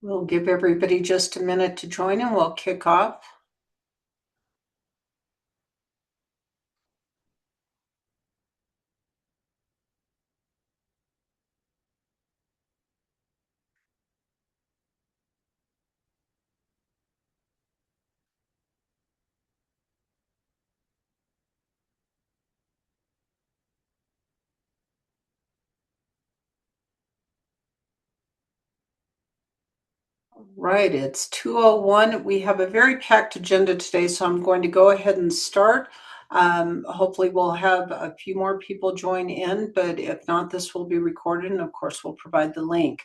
We'll give everybody just a minute to join and we'll kick off. Right, it's 2:01. We have a very packed agenda today, so I'm going to go ahead and start. Hopefully, we'll have a few more people join in, but if not, this will be recorded, and of course, we'll provide the link.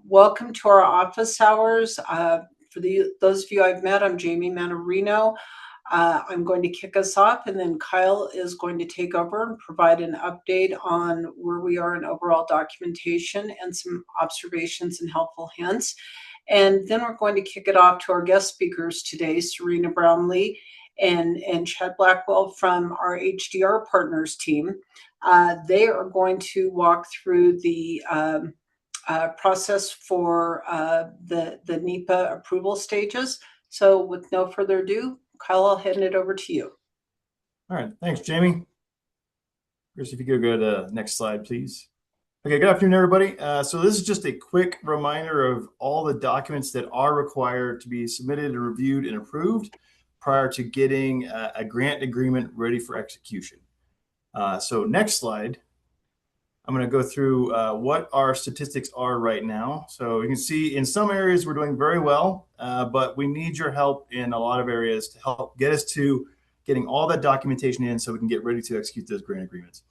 Welcome to our office hours. For those of you I've met, I'm Jamie Manarino. I'm going to kick us off, and then Kyle is going to take over and provide an update on where we are in overall documentation and some observations and helpful hints. And then we're going to kick it off to our guest speakers today, Serena Brownlee and Chad Blackwell from our HDR Partners team. They are going to walk through the process for the NEPA approval stages. So with no further ado, Kyle, I'll hand it over to you. All right, thanks, Jamie. Chris, if you could go to the next slide, please. Okay, good afternoon, everybody. So this is just a quick reminder of all the documents that are required to be submitted and reviewed and approved prior to getting a grant agreement ready for execution. So next slide, I'm going to go through what our statistics are right now. So you can see in some areas we're doing very well, but we need your help in a lot of areas to help get us to getting all that documentation in so we can get ready to execute those grant agreements.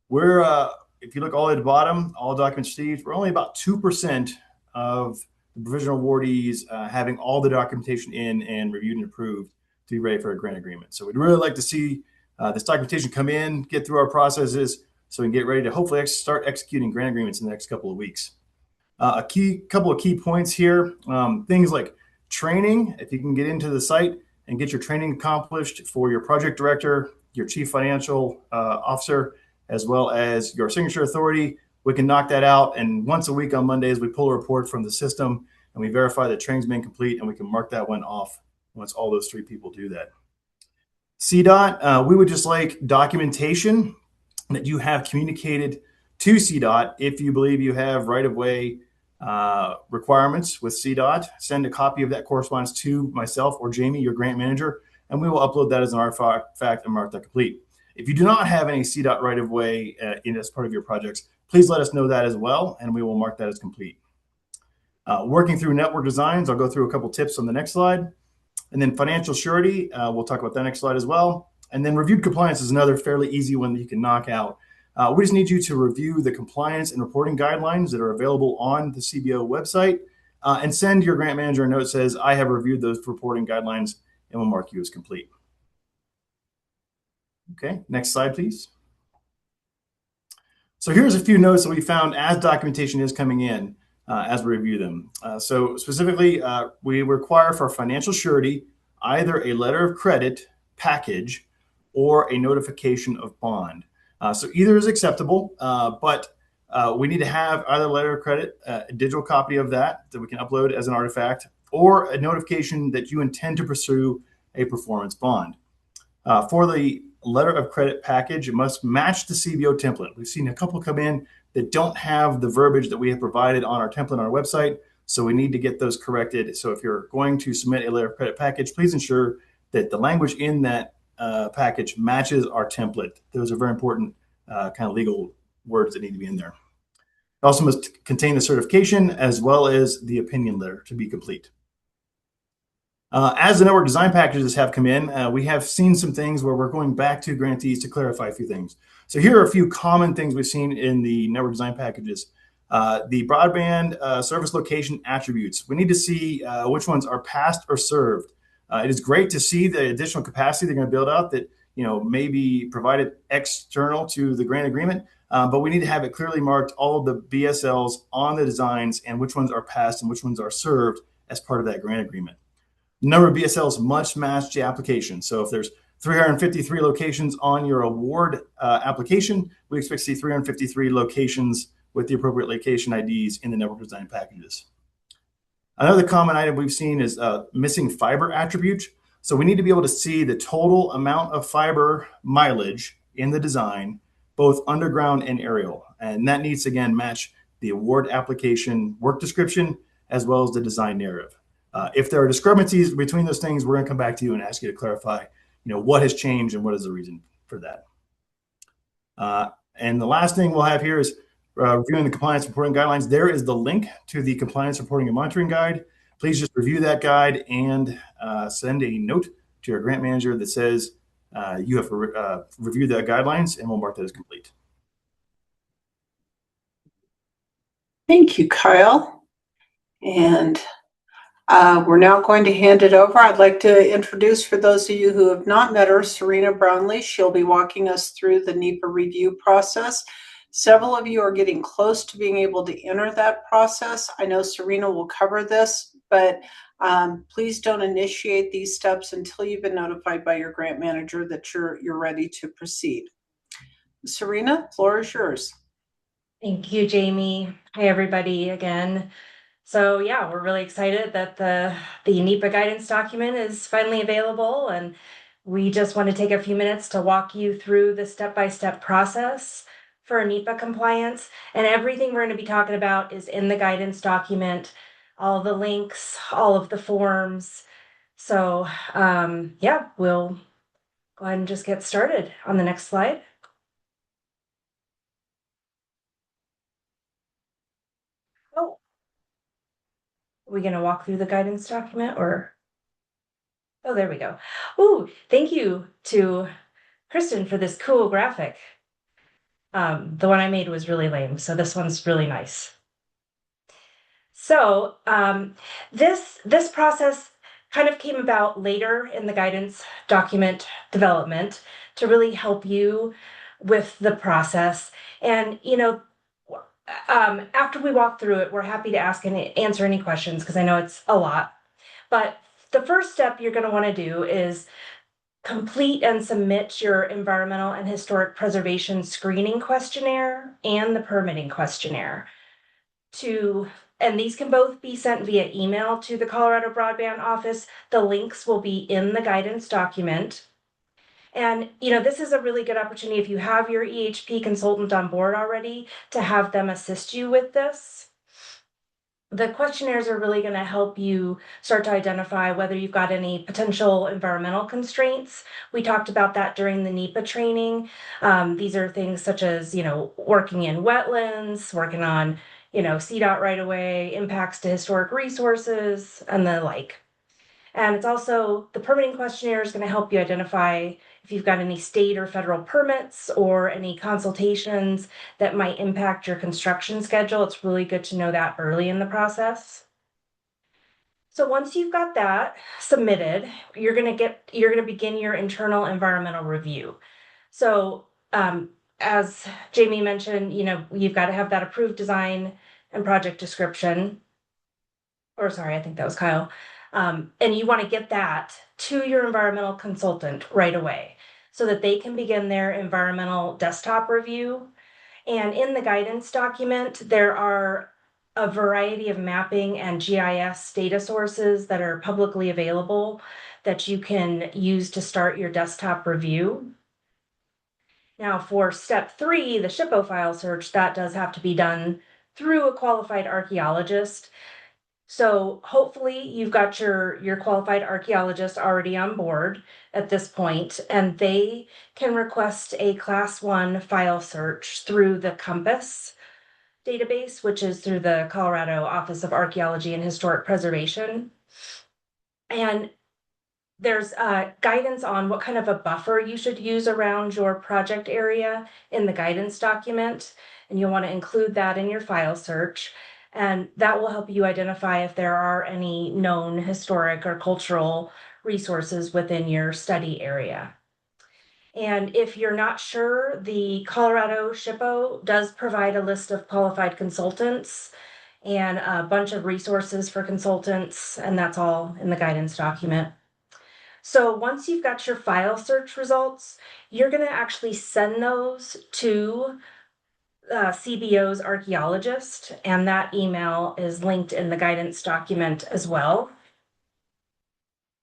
We're, if you look all at the bottom, all documents received, we're only about 2% of the provisional awardees having all the documentation in and reviewed and approved to be ready for a grant agreement. So we'd really like to see this documentation come in, get through our processes, so we can get ready to hopefully start executing grant agreements in the next couple of weeks. A couple of key points here, things like training. If you can get into the site and get your training accomplished for your project director, your chief financial officer, as well as your signature authority, we can knock that out. And once a week on Mondays, we pull a report from the system and we verify that training's been complete, and we can mark that one off once all those three people do that. CDOT, we would just like documentation that you have communicated to CDOT. If you believe you have right-of-way requirements with CDOT, send a copy of that correspondence to myself or Jamie, your grant manager, and we will upload that as an artifact and mark that complete. If you do not have any CDOT right-of-way as part of your projects, please let us know that as well, and we will mark that as complete. Working through network designs, I'll go through a couple tips on the next slide. And then financial surety, we'll talk about that next slide as well. And then reviewed compliance is another fairly easy one that you can knock out. We just need you to review the compliance and reporting guidelines that are available on the CBO website and send your grant manager a note that says, I have reviewed those reporting guidelines, and we'll mark you as complete. Okay, next slide, please. So here's a few notes that we found as documentation is coming in as we review them. So specifically, we require for financial surety either a letter of credit package or a notification of bond. So either is acceptable, but we need to have either letter of credit, a digital copy of that we can upload as an artifact, or a notification that you intend to pursue a performance bond. For the letter of credit package, it must match the CBO template. We've seen a couple come in that don't have the verbiage that we have provided on our template on our website, so we need to get those corrected. So if you're going to submit a letter of credit package, please ensure that the language in that package matches our template. Those are very important kind of legal words that need to be in there. It also must contain the certification as well as the opinion letter to be complete. As the network design packages have come in, we have seen some things where we're going back to grantees to clarify a few things. So here are a few common things we've seen in the network design packages. The broadband service location attributes. We need to see which ones are passed or served. It is great to see the additional capacity they're going to build out that may be provided external to the grant agreement, but we need to have it clearly marked all of the BSLs on the designs and which ones are passed and which ones are served as part of that grant agreement. The number of BSLs must match the application. So if there's 353 locations on your award application, we expect to see 353 locations with the appropriate location IDs in the network design packages. Another common item we've seen is missing fiber attributes. So we need to be able to see the total amount of fiber mileage in the design, both underground and aerial. And that needs to, again, match the award application work description as well as the design narrative. If there are discrepancies between those things, we're going to come back to you and ask you to clarify, what has changed and what is the reason for that. And the last thing we'll have here is reviewing the compliance reporting guidelines. There is the link to the compliance reporting and monitoring guide. Please just review that guide and send a note to your grant manager that says you have reviewed the guidelines, and we'll mark that as complete. Thank you, Kyle. And we're now going to hand it over. I'd like to introduce, for those of you who have not met her, Serena Brownlee. She'll be walking us through the NEPA review process. Several of you are getting close to being able to enter that process. I know Serena will cover this, but please don't initiate these steps until you've been notified by your grant manager that you're ready to proceed. Serena, the floor is yours. Thank you, Jamie. Hi, everybody, again. So yeah, we're really excited that the NEPA guidance document is finally available, and we just want to take a few minutes to walk you through the step-by-step process for NEPA compliance. And everything we're going to be talking about is in the guidance document, all the links, all of the forms. So yeah, we'll go ahead and just get started on the next slide. Oh, are we going to walk through the guidance document, or? Oh, there we go. Oh, thank you to Kristen for this cool graphic. The one I made was really lame, so this one's really nice. So this process kind of came about later in the guidance document development to really help you with the process. And after we walk through it, we're happy to answer any questions, because I know it's a lot. But the first step you're going to want to do is complete and submit your environmental and historic preservation screening questionnaire and the permitting questionnaire and these can both be sent via email to the Colorado Broadband office. The links will be in the guidance document. And this is a really good opportunity, if you have your EHP consultant on board already, to have them assist you with this. The questionnaires are really going to help you start to identify whether you've got any potential environmental constraints. We talked about that during the NEPA training. These are things such as, working in wetlands, working on, CDOT right away, impacts to historic resources, and the like. And it's also, the permitting questionnaire is going to help you identify if you've got any state or federal permits or any consultations that might impact your construction schedule. It's really good to know that early in the process. So once you've got that submitted, you're going to begin your internal environmental review. So as Jamie mentioned, you've got to have that approved design and project description. Or sorry, I think that was Kyle. And you want to get that to your environmental consultant right away so that they can begin their environmental desktop review. And in the guidance document, there are a variety of mapping and GIS data sources that are publicly available that you can use to start your desktop review. Now, for step 3, the SHPO file search, that does have to be done through a qualified archaeologist. So hopefully you've got your qualified archaeologist already on board at this point, and they can request a Class 1 file search through the Compass database, which is through the Colorado Office of Archaeology and Historic Preservation. And there's guidance on what kind of a buffer you should use around your project area in the guidance document, and you'll want to include that in your file search. And that will help you identify if there are any known historic or cultural resources within your study area. And if you're not sure, the Colorado SHPO does provide a list of qualified consultants and a bunch of resources for consultants, and that's all in the guidance document. So once you've got your file search results, you're going to actually send those to CBO's archaeologist, and that email is linked in the guidance document as well.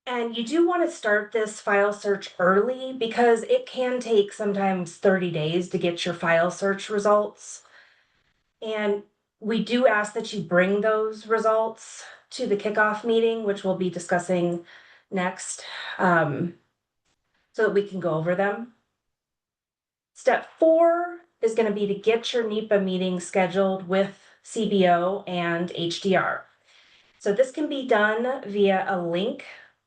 And you do want to start this file search early because it can take sometimes 30 days to get your file search results. And we do ask that you bring those results to the kickoff meeting, which we'll be discussing next, so that we can go over them. Step 4 is going to be to get your NEPA meeting scheduled with CBO and HDR. So this can be done via a link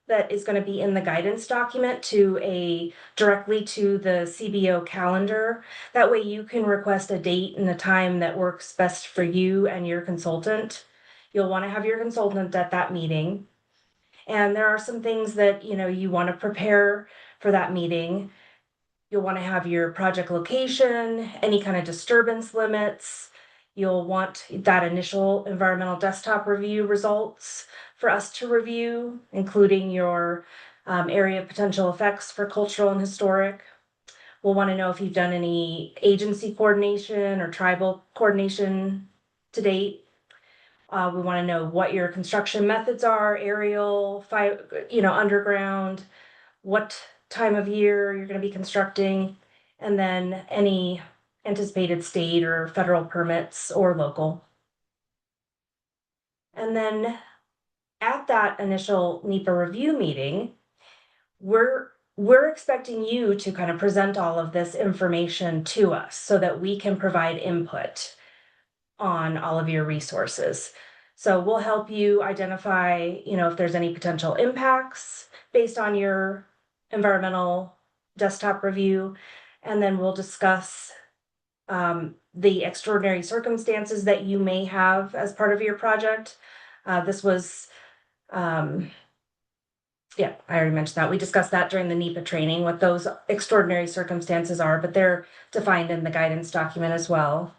that is going to be in the guidance document directly to the CBO calendar. That way you can request a date and a time that works best for you and your consultant. You'll want to have your consultant at that meeting. And there are some things that you want to prepare for that meeting. You'll want to have your project location, any kind of disturbance limits. You'll want that initial environmental desktop review results for us to review, including your area of potential effects for cultural and historic. We'll want to know if you've done any agency coordination or tribal coordination to date. We want to know what your construction methods are, aerial, underground, what time of year you're going to be constructing, and then any anticipated state or federal permits or local. And then at that initial NEPA review meeting, we're expecting you to kind of present all of this information to us so that we can provide input on all of your resources. So we'll help you identify, if there's any potential impacts based on your environmental desktop review, and then we'll discuss the extraordinary circumstances that you may have as part of your project. This was, yeah, I already mentioned that. We discussed that during the NEPA training, what those extraordinary circumstances are, but they're defined in the guidance document as well.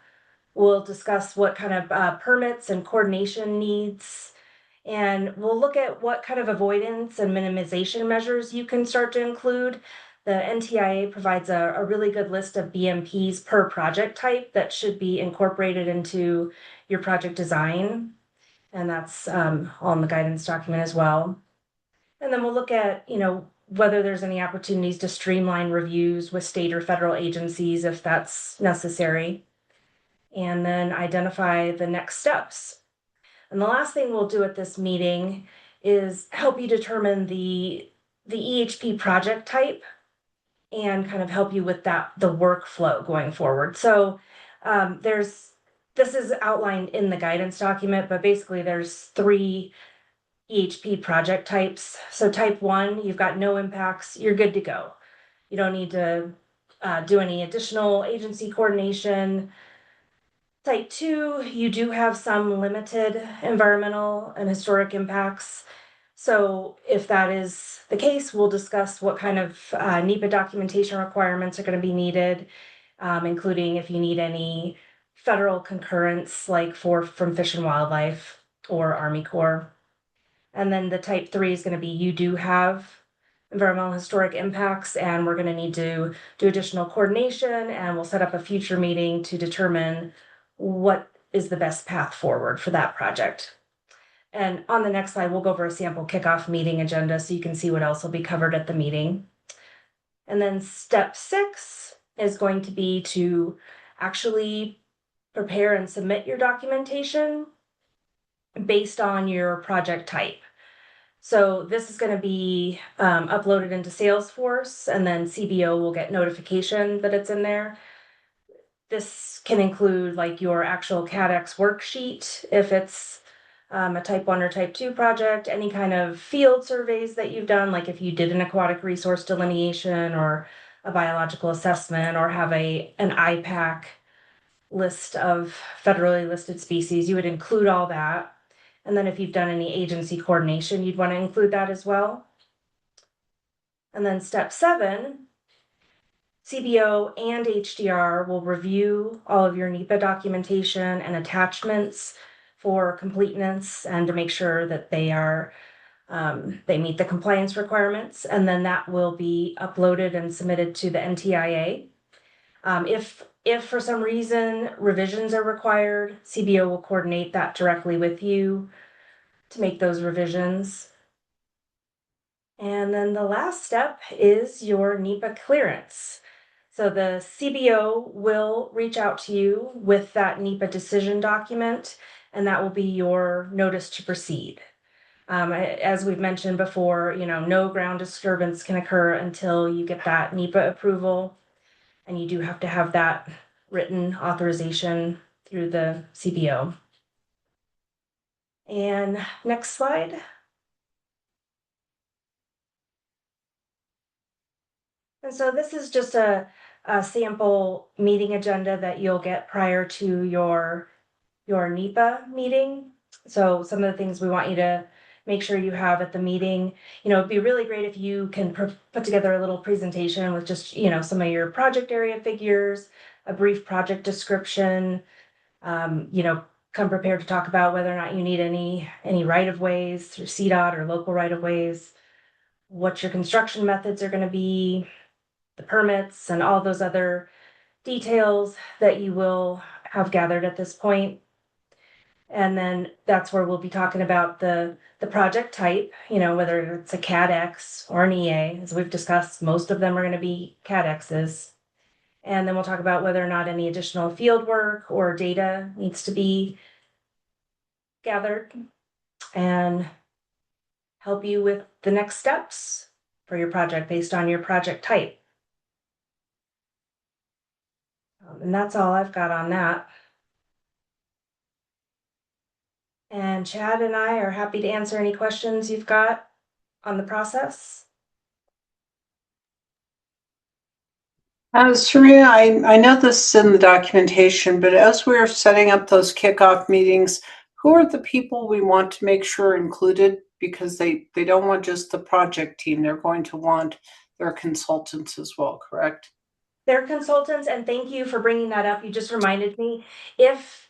We'll discuss what kind of permits and coordination needs, and we'll look at what kind of avoidance and minimization measures you can start to include. The NTIA provides a really good list of BMPs per project type that should be incorporated into your project design, and that's all in the guidance document as well. And then we'll look at, whether there's any opportunities to streamline reviews with state or federal agencies if that's necessary, and then identify the next steps. And the last thing we'll do at this meeting is help you determine the EHP project type and kind of help you with the workflow going forward. So this is outlined in the guidance document, but basically there's 3 EHP project types. So type 1, you've got no impacts, you're good to go. You don't need to do any additional agency coordination. Type 2, you do have some limited environmental and historic impacts. So if that is the case, we'll discuss what kind of NEPA documentation requirements are going to be needed, including if you need any federal concurrence, like from Fish and Wildlife or Army Corps. And then the type 3 is going to be you do have environmental and historic impacts, and we're going to need to do additional coordination, and we'll set up a future meeting to determine what is the best path forward for that project. And on the next slide, we'll go over a sample kickoff meeting agenda so you can see what else will be covered at the meeting. And then step 6 is going to be to actually prepare and submit your documentation based on your project type. So this is going to be uploaded into Salesforce, and then CBO will get notification that it's in there. This can include like your actual CADX worksheet if it's a type 1 or type 2 project, any kind of field surveys that you've done, like if you did an aquatic resource delineation or a biological assessment, or have an IPAC list of federally listed species, you would include all that. And then if you've done any agency coordination, you'd want to include that as well. And then step 7, CBO and HDR will review all of your NEPA documentation and attachments for completeness and to make sure that they meet the compliance requirements, and then that will be uploaded and submitted to the NTIA. If If for some reason revisions are required, CBO will coordinate that directly with you to make those revisions. And then the last step is your NEPA clearance. So the CBO will reach out to you with that NEPA decision document, and that will be your notice to proceed. As we've mentioned before, no ground disturbance can occur until you get that NEPA approval, and you do have to have that written authorization through the CBO. And next slide. And so this is just a sample meeting agenda that you'll get prior to your NEPA meeting. So some of the things we want you to make sure you have at the meeting, it'd be really great if you can put together a little presentation with just, some of your project area figures, a brief project description, come prepared to talk about whether or not you need any right-of-ways through CDOT or local right-of-ways, what your construction methods are going to be, the permits, and all those other details that you will have gathered at this point. And then that's where we'll be talking about the project type, whether it's a CAD-X or an EA. As we've discussed, most of them are going to be CAD-X's. And then we'll talk about whether or not any additional field work or data needs to be gathered and help you with the next steps for your project based on your project type. And that's all I've got on that. And Chad and I are happy to answer any questions you've got on the process. Serena, I know this is in the documentation, but as we're setting up those kickoff meetings, who are the people we want to make sure included? Because they don't want just the project team, they're going to want their consultants as well, correct? They're consultants, and thank you for bringing that up. You just reminded me. If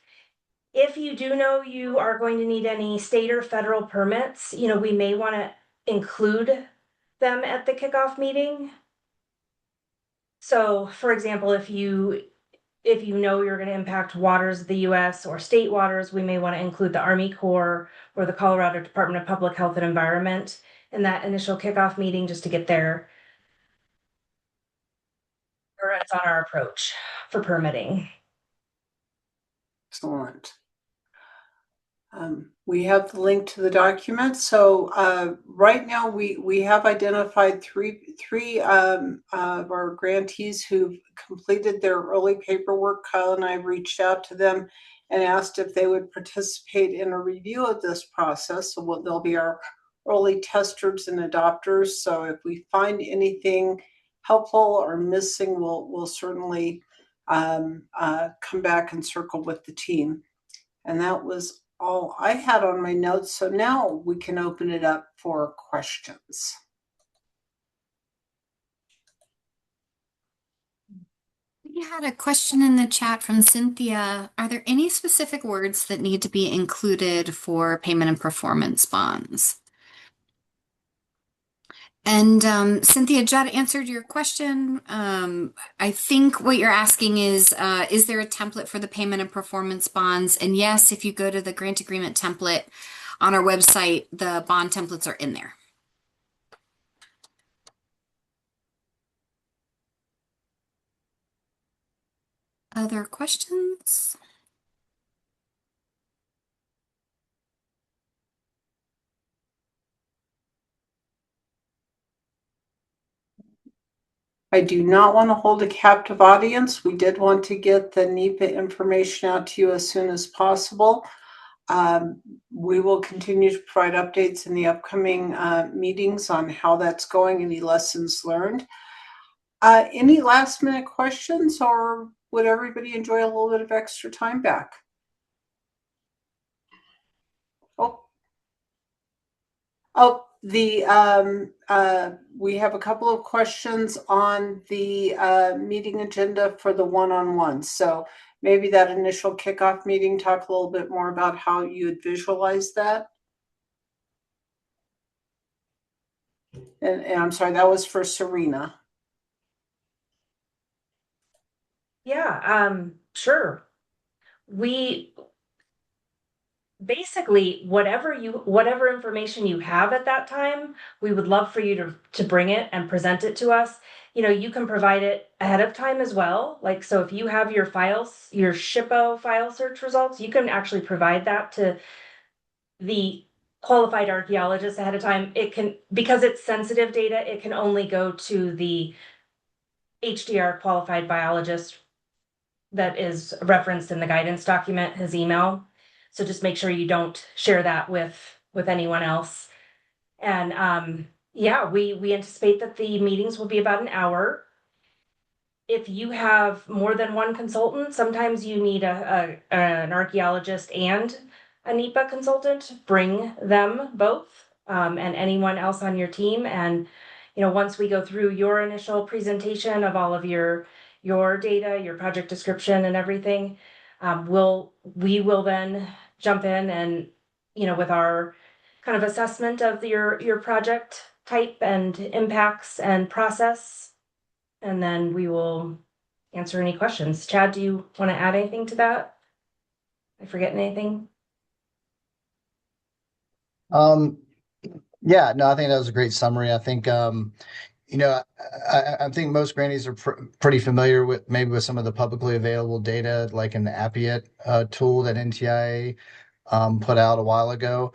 you do know you are going to need any state or federal permits, we may want to include them at the kickoff meeting. So, for example, if you know you're going to impact waters of the US or state waters, we may want to include the Army Corps or the Colorado Department of Public Health and Environment in that initial kickoff meeting just to get their assurance on our approach for permitting. Excellent. We have the link to the document. So right now we have identified three of our grantees who've completed their early paperwork. Kyle and I reached out to them and asked if they would participate in a review of this process. So they'll be our early testers and adopters. So if we find anything helpful or missing, we'll certainly come back and circle with the team. And that was all I had on my notes. So now we can open it up for questions. We had a question in the chat from Cynthia. Are there any specific words that need to be included for payment and performance bonds? And Cynthia, Judd answered your question. I think what you're asking is there a template for the payment and performance bonds? And yes, if you go to the grant agreement template on our website, the bond templates are in there. Other questions? I do not want to hold a captive audience. We did want to get the NEPA information out to you as soon as possible. We will continue to provide updates in the upcoming meetings on how that's going, any lessons learned. Any last minute questions, or would everybody enjoy a little bit of extra time back? We have a couple of questions on the meeting agenda for the one-on-one. So maybe that initial kickoff meeting, talk a little bit more about how you would visualize that. And I'm sorry, that was for Serena. Yeah, sure. We basically whatever information you have at that time, we would love for you to bring it and present it to us. You can provide it ahead of time as well. Like, so if you have your files, your SHPO file search results, you can actually provide that to the qualified archaeologist ahead of time. It can, because it's sensitive data, it can only go to the HDR qualified biologist that is referenced in the guidance document, his email. So just make sure you don't share that with anyone else. And yeah, we anticipate that the meetings will be about an hour. If you have more than one consultant, sometimes you need an archaeologist and a NEPA consultant. Bring them both, and anyone else on your team. And once we go through your initial presentation of all of your data, your project description, and everything, we will then jump in and with our kind of assessment of your project type and impacts and process, and then we will answer any questions. Chad, do you want to add anything to that? Am I forgetting anything? Um, yeah, no, I think that was a great summary. I think, I think most grantees are pretty familiar with maybe with some of the publicly available data, like in the Appiate tool that NTIA put out a while ago.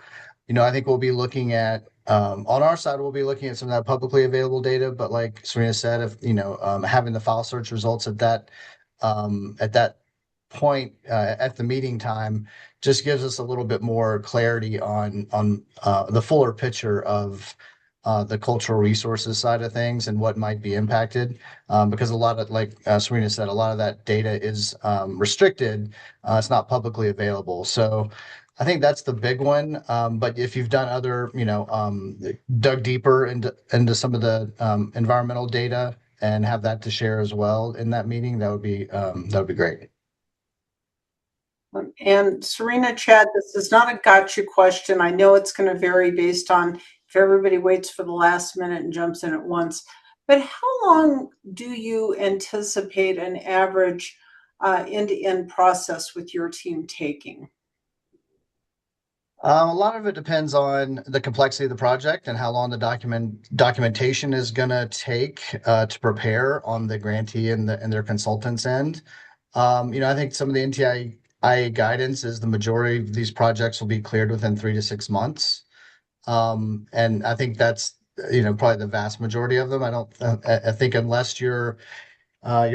I think we'll be looking at on our side, we'll be looking at some of that publicly available data. But like Serena said, if having the file search results at that point at the meeting time just gives us a little bit more clarity on the fuller picture of the cultural resources side of things and what might be impacted. Because a lot of, like Serena said, a lot of that data is restricted. It's not publicly available. So I think that's the big one. But if you've done other, dug deeper into some of the environmental data and have that to share as well in that meeting, that would be great. And Serena, Chad, this is not a gotcha question. I know it's going to vary based on if everybody waits for the last minute and jumps in at once. But how long do you anticipate an average end-to-end process with your team taking? A lot of it depends on the complexity of the project and how long the documentation is going to take to prepare on the grantee and their consultants end. I think some of the NTIA guidance is the majority of these projects will be cleared within 3 to 6 months. And I think that's probably the vast majority of them. I think unless your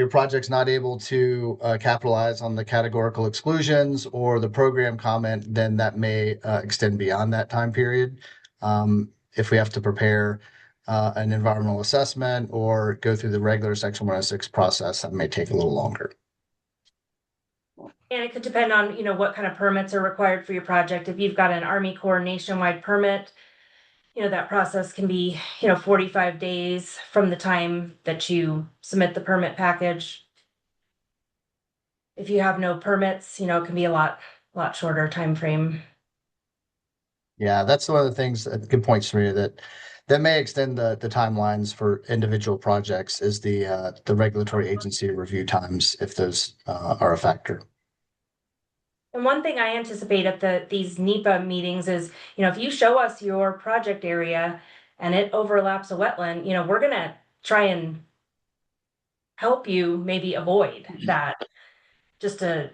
project's not able to capitalize on the categorical exclusions or the program comment, then that may extend beyond that time period. If we have to prepare an environmental assessment or go through the regular Section 106 process, that may take a little longer. And it could depend on, what kind of permits are required for your project. If you've got an Army Corps nationwide permit, that process can be, 45 days from the time that you submit the permit package. If you have no permits, it can be a lot shorter time frame. Yeah, that's one of the things, good point, Serena, that may extend the timelines for individual projects is the regulatory agency review times, if those are a factor. And one thing I anticipate at these NEPA meetings is, if you show us your project area and it overlaps a wetland, we're gonna try and help you maybe avoid that, just to,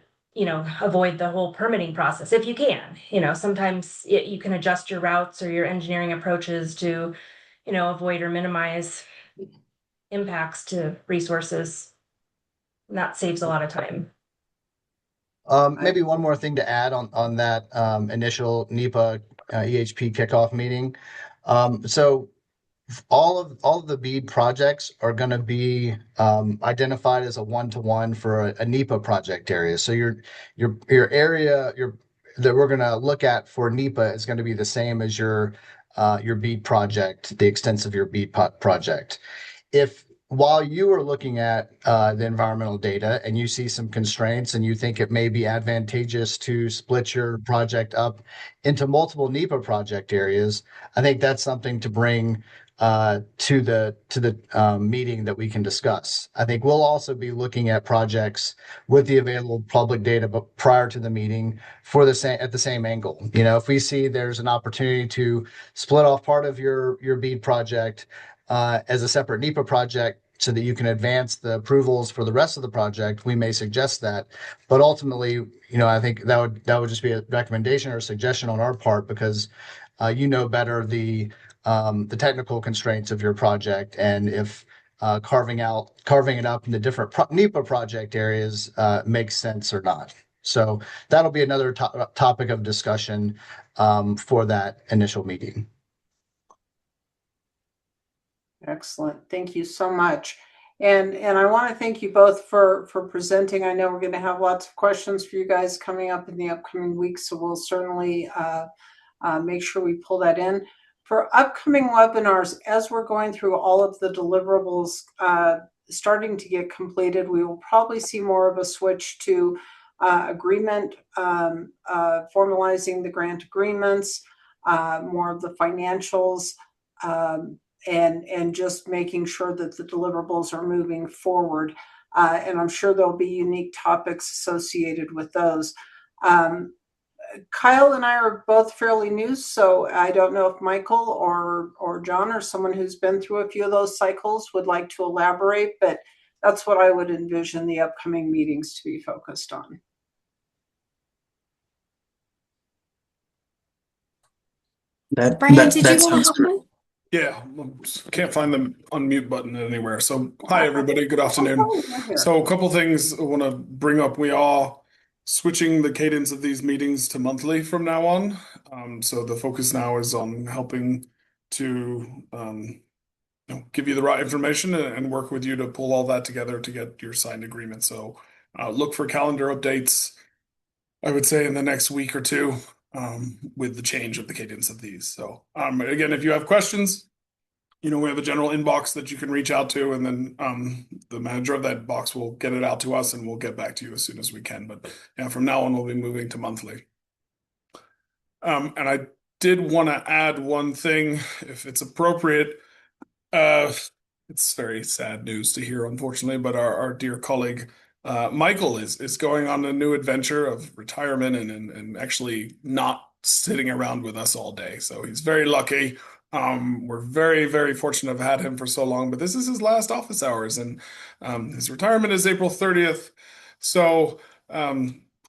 avoid the whole permitting process if you can. Sometimes you can adjust your routes or your engineering approaches to, avoid or minimize impacts to resources. And that saves a lot of time. Maybe one more thing to add on that initial NEPA EHP kickoff meeting. So all of the BEAD projects are going to be identified as a one-to-one for a NEPA project area. So your area that we're going to look at for NEPA is going to be the same as your BEAD project, the extent of your BEAD project. If while you are looking at the environmental data and you see some constraints and you think it may be advantageous to split your project up into multiple NEPA project areas, I think that's something to bring to the meeting that we can discuss. I think we'll also be looking at projects with the available public data, but prior to the meeting for the same at the same angle. You know, if we see there's an opportunity to split off part of your BEAD project as a separate NEPA project so that you can advance the approvals for the rest of the project, we may suggest that. But ultimately, you know, I think that would just be a recommendation or a suggestion on our part, because you know better the technical constraints of your project, and if carving it up into different NEPA project areas makes sense or not. So that'll be another topic of discussion for that initial meeting. Excellent. Thank you so much. And I want to thank you both for presenting. I know we're going to have lots of questions for you guys coming up in the upcoming weeks, so we'll certainly make sure we pull that in. For upcoming webinars, as we're going through all of the deliverables starting to get completed, we will probably see more of a switch to agreement, formalizing the grant agreements, more of the financials, and just making sure that the deliverables are moving forward. And I'm sure there'll be unique topics associated with those. Kyle and I are both fairly new, so I don't know if Michael or John or someone who's been through a few of those cycles would like to elaborate, but that's what I would envision the upcoming meetings to be focused on. Brian, did you want to help me? Yeah, can't find the unmute button anywhere. So, hi everybody, good afternoon. So, a couple things I want to bring up. We are switching the cadence of these meetings to monthly from now on. So the focus now is on helping to give you the right information and work with you to pull all that together to get your signed agreement. So look for calendar updates, I would say, in the next week or two. With the change of the cadence of these. So again, if you have questions, you know, we have a general inbox that you can reach out to, and then the manager of that box will get it out to us and we'll get back to you as soon as we can. But yeah, from now on, we'll be moving to monthly. And I did want to add one thing, if it's appropriate. It's very sad news to hear, unfortunately, but our dear colleague Michael is going on a new adventure of retirement and actually not sitting around with us all day. So he's very lucky. We're very, very fortunate to have had him for so long, but this is his last office hours, and his retirement is April 30th. So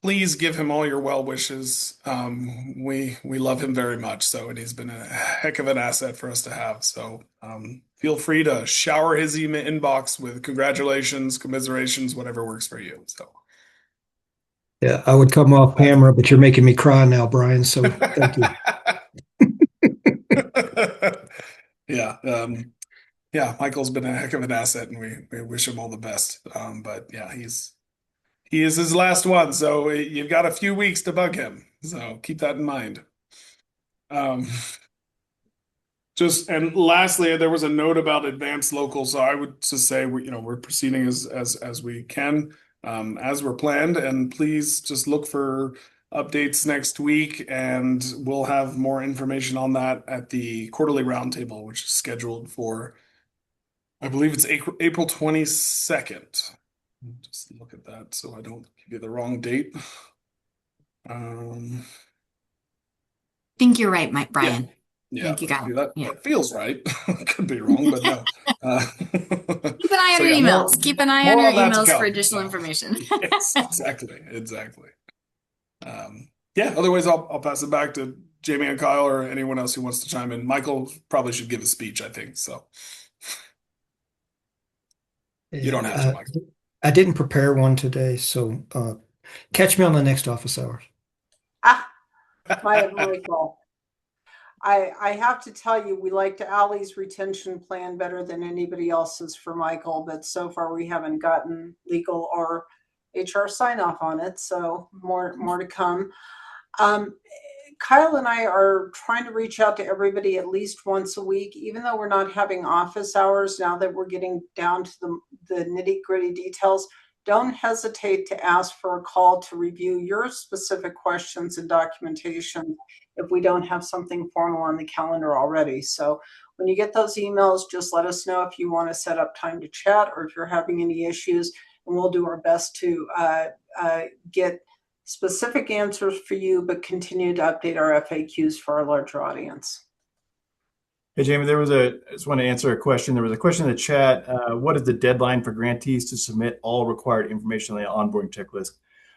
please give him all your well wishes. We love him very much. So, and he's been a heck of an asset for us to have. So feel free to shower his email inbox with congratulations, commiserations, whatever works for you. So. Yeah, I would come off camera, but you're making me cry now, Brian. So thank you. Yeah. Yeah, Michael's been a heck of an asset, and we wish him all the best. But yeah, he is his last one, so you've got a few weeks to bug him. So keep that in mind. And lastly, there was a note about advanced local. So I would just say we're proceeding as we can, as we're planned, and please just look for updates next week, and we'll have more information on that at the quarterly roundtable, which is scheduled for, I believe it's April 22nd. Just look at that so I don't give you the wrong date. I think you're right, Mike, Brian. Yeah, I think you got it. That feels right. Could be wrong, but no. Keep an eye on your emails. Keep an eye on your emails for additional information. Yes, exactly. Yeah, otherwise I'll pass it back to Jamie and Kyle or anyone else who wants to chime in. Michael probably should give a speech, I think. So you don't have to, Michael. I didn't prepare one today, so catch me on the next office hours. Michael. I have to tell you, we liked Allie's retention plan better than anybody else's for Michael, but so far we haven't gotten legal or HR sign off on it. So more to come. Kyle and I are trying to reach out to everybody at least once a week, even though we're not having office hours now that we're getting down to the nitty-gritty details. Don't hesitate to ask for a call to review your specific questions and documentation if we don't have something formal on the calendar already. So When you get those emails, just let us know if you want to set up time to chat or if you're having any issues, and we'll do our best to get specific answers for you, but continue to update our FAQs for our larger audience. Hey, Jamie, I just want to answer a question. There was a question in the chat. What is the deadline for grantees to submit all required information on the onboarding checklist?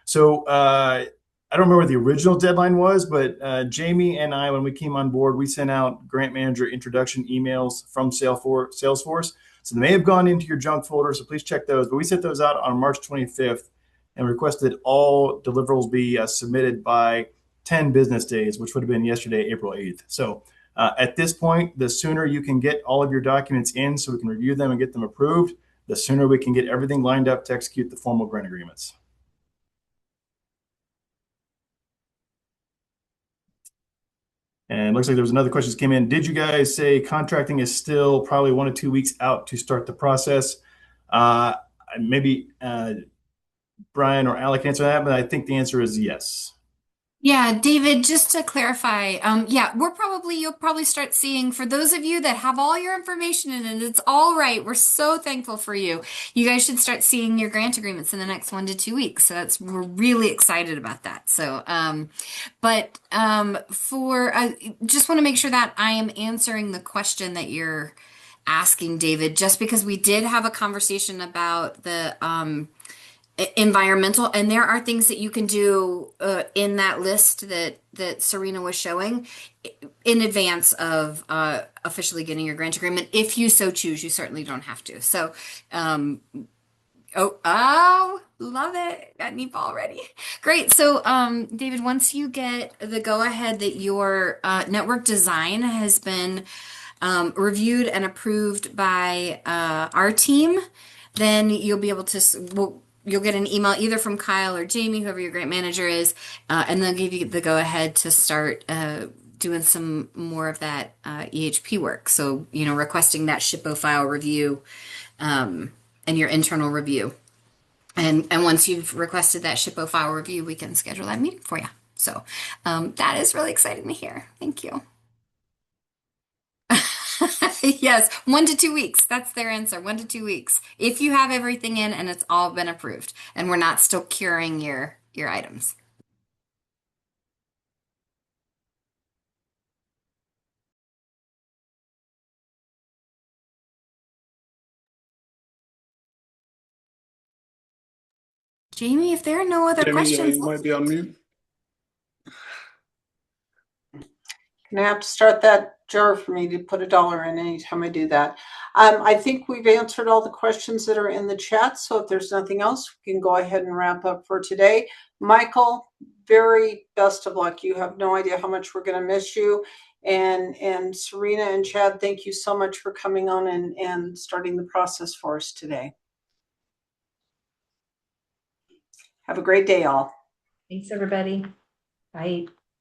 So I don't remember what the original deadline was, but Jamie and I, when we came on board, we sent out grant manager introduction emails from Salesforce. So they may have gone into your junk folder, so please check those. But we sent those out on March 25th and requested all deliverables be submitted by 10 business days, which would have been yesterday, April 8th. So at this point, the sooner you can get all of your documents in so we can review them and get them approved, the sooner we can get everything lined up to execute the formal grant agreements. And it looks like there was another question that came in. Did you guys say contracting is still probably 1 to 2 weeks out to start the process? Maybe Brian or Alec can answer that, but I think the answer is yes. Yeah, David, just to clarify, yeah, you'll probably start seeing, for those of you that have all your information in it, it's all right. We're so thankful for you. You guys should start seeing your grant agreements in the next 1 to 2 weeks. So we're really excited about that. So, just want to make sure that I am answering the question that you're asking, David, just because we did have a conversation about the, environmental, and there are things that you can do in that list that Serena was showing in advance of officially getting your grant agreement. If you so choose, you certainly don't have to. So, love it. Got NEPA already. Great. So, David, once you get the go ahead that your network design has been reviewed and approved by our team, then you'll be able to, you'll get an email either from Kyle or Jamie, whoever your grant manager is, and they'll give you the go ahead to start doing some more of that EHP work. So, requesting that SHPO file review and your internal review. And once you've requested that SHPO file review, we can schedule that meeting for you. So that is really exciting to hear. Thank you. Yes, 1 to 2 weeks. That's their answer. 1 to 2 weeks. If you have everything in and it's all been approved and we're not still curing your items. Jamie, if there are no other questions, you might be on mute. Gonna have to start that jar for me to put $1 in anytime I do that. I think we've answered all the questions that are in the chat. So if there's nothing else, we can go ahead and wrap up for today. Michael, very best of luck. You have no idea how much we're going to miss you. And Serena and Chad, thank you so much for coming on and starting the process for us today. Have a great day, all. Thanks, everybody. Bye.